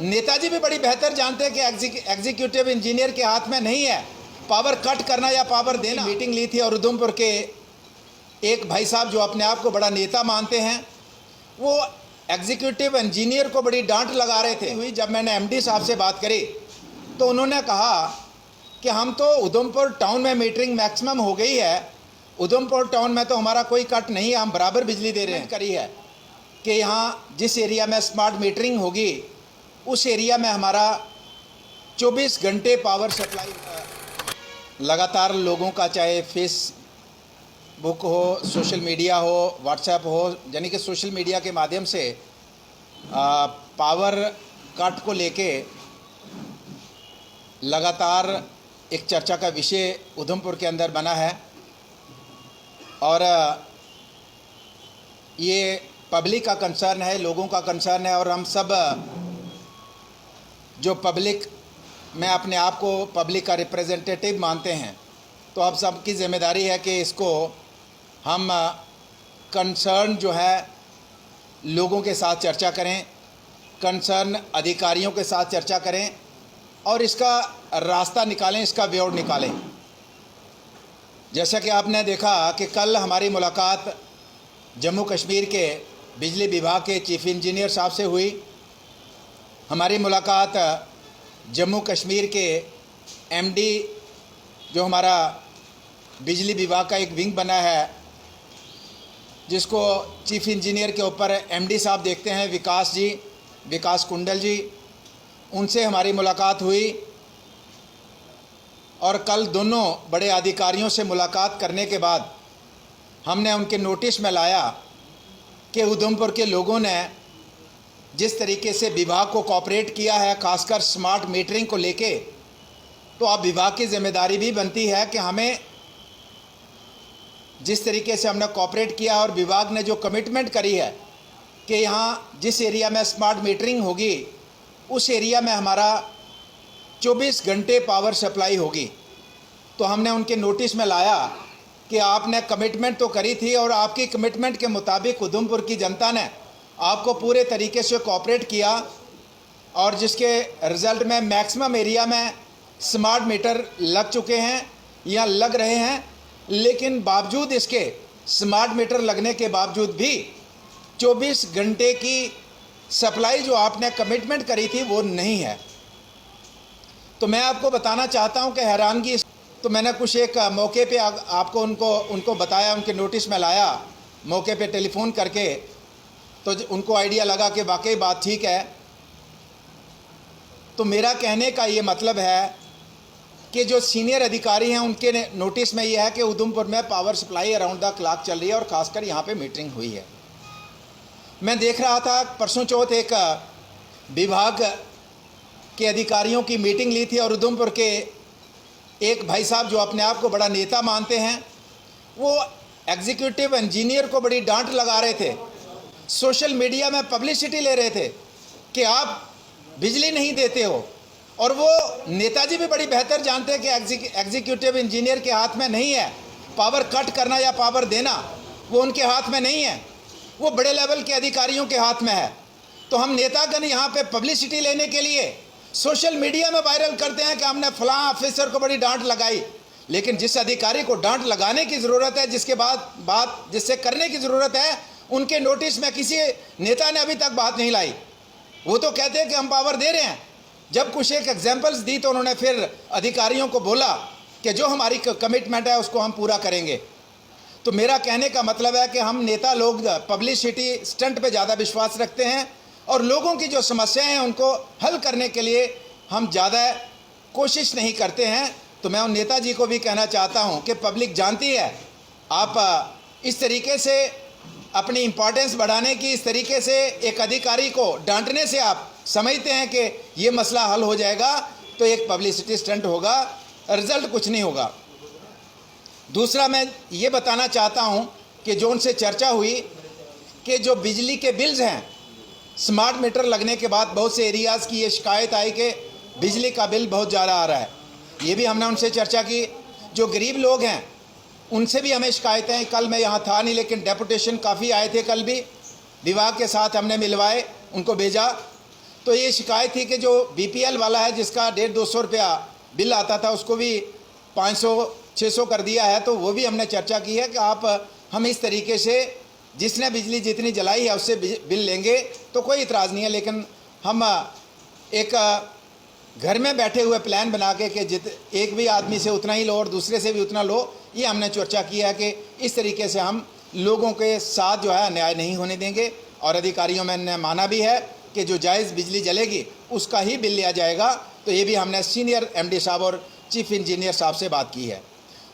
नेताजी भी बड़ी बेहतर जानते हैं कि एग्जीक्यूटिव इंजीनियर के हाथ में नहीं है पावर कट करना या पावर देना। मीटिंग ली थी और उधमपुर के एक भाई साहब जो अपने आप को बड़ा नेता मानते हैं, वो एग्जीक्यूटिव इंजीनियर को बड़ी डांट लगा रहे थे। जब मैंने एमडी साहब से बात करी तो उन्होंने कहा कि हम तो उधमपुर टाउन में मीटरिंग मैक्सिमम हो गई है, उधमपुर टाउन में तो हमारा कोई कट नहीं है, हम बराबर बिजली दे रहे हैं। करी है कि यहाँ जिस एरिया में स्मार्ट मीटरिंग होगी उस एरिया में हमारा 24 घंटे पावर सप्लाई लगातार लोगों का, चाहे फेसबुक हो, सोशल मीडिया हो, व्हाट्सएप हो, यानी कि सोशल मीडिया के माध्यम से पावर कट को लेके लगातार एक चर्चा का विषय उधमपुर के अंदर बना है। और ये पब्लिक का कंसर्न है, लोगों का कंसर्न है, और हम सब जो पब्लिक में अपने आप को पब्लिक का रिप्रेजेंटेटिव मानते हैं, तो अब सबकी जिम्मेदारी है कि इसको हम कंसर्न जो है लोगों के साथ चर्चा करें, कंसर्न अधिकारियों के साथ चर्चा करें और इसका रास्ता निकालें, इसका वे आउट निकालें। जैसा कि आपने देखा कि कल हमारी मुलाकात जम्मू कश्मीर के बिजली विभाग के चीफ इंजीनियर साहब से हुई, हमारी मुलाकात जम्मू कश्मीर के एमडी जो हमारा बिजली विभाग का एक विंग बना है जिसको चीफ इंजीनियर के ऊपर एमडी साहब देखते हैं, विकास कुंडल जी, उनसे हमारी मुलाकात हुई। और कल दोनों बड़े अधिकारियों से मुलाकात करने के बाद हमने उनके नोटिस में लाया कि उधमपुर के लोगों ने जिस तरीके से विभाग को कोऑपरेट किया है, खासकर स्मार्ट मीटरिंग को लेके, तो अब विभाग की जिम्मेदारी भी बनती है कि हमें जिस तरीके से हमने कोऑपरेट किया और विभाग ने जो कमिटमेंट करी है कि यहाँ जिस एरिया में स्मार्ट मीटरिंग होगी उस एरिया में हमारा 24 घंटे पावर सप्लाई होगी। तो हमने उनके नोटिस में लाया कि आपने कमिटमेंट तो करी थी और आपकी कमिटमेंट के मुताबिक उधमपुर की जनता ने आपको पूरे तरीके से कोऑपरेट किया और जिसके रिज़ल्ट में मैक्सिमम एरिया में स्मार्ट मीटर लग चुके हैं या लग रहे हैं। लेकिन बावजूद इसके, स्मार्ट मीटर लगने के बावजूद भी 24 घंटे की सप्लाई जो आपने कमिटमेंट करी थी वो नहीं है। तो मैं आपको बताना चाहता हूं कि हैरानगी, तो मैंने कुछ एक मौके पे आपको उनको बताया, उनके नोटिस में लाया, मौके पे टेलीफोन करके, तो उनको आइडिया लगा कि वाकई बात ठीक है। तो मेरा कहने का ये मतलब है कि जो सीनियर अधिकारी हैं उनके नोटिस में ये है कि उधमपुर में power supply around the clock चल रही है और ख़ासकर यहाँ पे मीटरिंग हुई है। मैं देख रहा था परसों चौथ एक विभाग के अधिकारियों की मीटिंग ली थी और उधमपुर के एक भाई साहब जो अपने आप को बड़ा नेता मानते हैं, वो एग्जीक्यूटिव इंजीनियर को बड़ी डांट लगा रहे थे, सोशल मीडिया में पब्लिसिटी ले रहे थे कि आप बिजली नहीं देते हो। और वो नेताजी भी बड़ी बेहतर जानते हैं कि एग्जीक्यूटिव इंजीनियर के हाथ में नहीं है पावर कट करना या पावर देना, वो उनके हाथ में नहीं है, वो बड़े लेवल के अधिकारियों के हाथ में है। तो हम नेतागण यहाँ पे पब्लिसिटी लेने के लिए सोशल मीडिया में वायरल करते हैं कि हमने फलां ऑफिसर को बड़ी डांट लगाई, लेकिन जिस अधिकारी को डांट लगाने की ज़रूरत है, जिसके बाद बात जिससे करने की ज़रूरत है, उनके नोटिस में किसी नेता ने अभी तक बात नहीं लाई। वो तो कहते हैं कि हम पावर दे रहे हैं। जब कुछ एक एग्जाम्पल्स दी तो उन्होंने फिर अधिकारियों को बोला कि जो हमारी कमिटमेंट है उसको हम पूरा करेंगे। तो मेरा कहने का मतलब है कि हम नेता लोग पब्लिसिटी स्टंट पे ज़्यादा विश्वास रखते हैं और लोगों की जो समस्याएं हैं उनको हल करने के लिए हम ज़्यादा कोशिश नहीं करते हैं। तो मैं उन नेताजी को भी कहना चाहता हूं कि पब्लिक जानती है, आप इस तरीके से अपनी इम्पोर्टेंस बढ़ाने की, इस तरीके से एक अधिकारी को डांटने से आप समझते हैं कि ये मसला हल हो जाएगा, तो एक पब्लिसिटी स्टंट होगा, रिजल्ट कुछ नहीं होगा। दूसरा मैं ये बताना चाहता हूं कि जो उनसे चर्चा हुई कि जो बिजली के बिल्स हैं, स्मार्ट मीटर लगने के बाद बहुत से एरियाज़ की ये शिकायत आई कि बिजली का बिल बहुत ज़्यादा आ रहा है। ये भी हमने उनसे चर्चा की। जो गरीब लोग हैं उनसे भी हमें शिकायतें, कल मैं यहाँ था नहीं लेकिन डेपुटेशन काफ़ी आए थे, कल भी विभाग के साथ हमने मिलवाए, उनको भेजा। तो ये शिकायत थी कि जो बीपीएल वाला है जिसका 150-200 रुपया बिल आता था उसको भी 500-600 कर दिया है। तो वो भी हमने चर्चा की है कि आप हम इस तरीके से जिसने बिजली जितनी जलाई है उससे बिल लेंगे तो कोई इतराज़ नहीं है, लेकिन हम एक घर में बैठे हुए प्लान बना के कि एक भी आदमी से उतना ही लो और दूसरे से भी उतना लो, ये हमने चर्चा की है कि इस तरीके से हम लोगों के साथ जो है अन्याय नहीं होने देंगे। और अधिकारियों में ने माना भी है कि जो जायज़ बिजली जलेगी उसका ही बिल लिया जाएगा। तो ये भी हमने सीनियर एमडी साहब और चीफ इंजीनियर साहब से बात की है।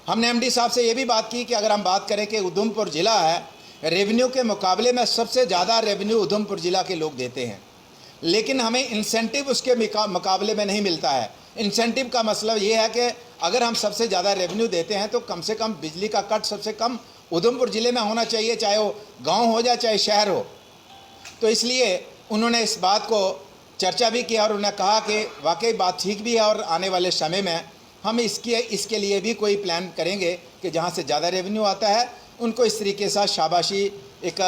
हमने एमडी साहब से ये भी बात की कि अगर हम बात करें कि उधमपुर ज़िला है, रेवेन्यू के मुकाबले में सबसे ज़्यादा रेवेन्यू उधमपुर ज़िला के लोग देते हैं, लेकिन हमें इंसेंटिव उसके मुकाबले में नहीं मिलता है। इंसेंटिव का मतलब ये है कि अगर हम सबसे ज़्यादा रेवेन्यू देते हैं तो कम से कम बिजली का कट सबसे कम उधमपुर ज़िले में होना चाहिए, चाहे वो गांव हो जाए चाहे शहर हो। तो इसलिए उन्होंने इस बात को चर्चा भी किया और उन्होंने कहा कि वाकई बात ठीक भी है और आने वाले समय में हम इसके लिए भी कोई प्लान करेंगे कि जहाँ से ज़्यादा रेवेन्यू आता है उनको इस तरीके से शाबाशी एक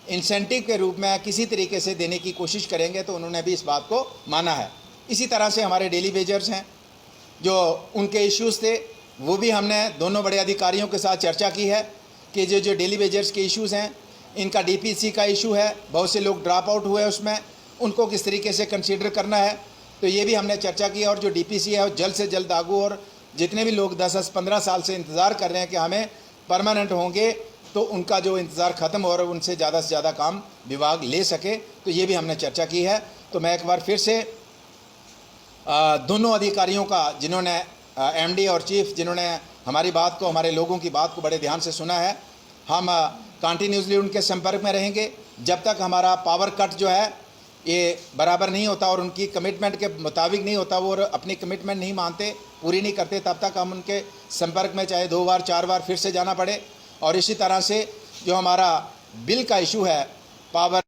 इंसेंटिव के रूप में किसी तरीके से देने की कोशिश करेंगे। तो उन्होंने भी इस बात को माना है। इसी तरह से हमारे डेली वेजर्स हैं, जो उनके इश्यूज़ थे वो भी हमने दोनों बड़े अधिकारियों के साथ चर्चा की है कि जो डेली वेजर्स के इश्यूज़ हैं, इनका डीपीसी का इशू है, बहुत से लोग ड्रॉप आउट हुए उसमें, उनको किस तरीके से कंसीडर करना है, तो ये भी हमने चर्चा की। और जो डीपीसी है वो जल्द से जल्द लागू, और जितने भी लोग 10-15 साल से इंतज़ार कर रहे हैं कि हमें परमानेंट होंगे, तो उनका जो इंतज़ार ख़त्म हो और उनसे ज़्यादा काम विभाग ले सके, तो ये भी हमने चर्चा की है। तो मैं एक बार फिर से दोनों अधिकारियों का, जिन्होंने एमडी और चीफ, जिन्होंने हमारी बात को, हमारे लोगों की बात को बड़े ध्यान से सुना है, हम कंटिन्यूसली उनके संपर्क में रहेंगे जब तक हमारा पावर कट जो है ये बराबर नहीं होता और उनकी कमिटमेंट के मुताबिक नहीं होता, वो अपनी कमिटमेंट नहीं मानते, पूरी नहीं करते, तब तक हम उनके संपर्क में चाहे 2 बार 4 बार फिर से जाना पड़े। और इसी तरह से जो हमारा बिल का इशू है, पावर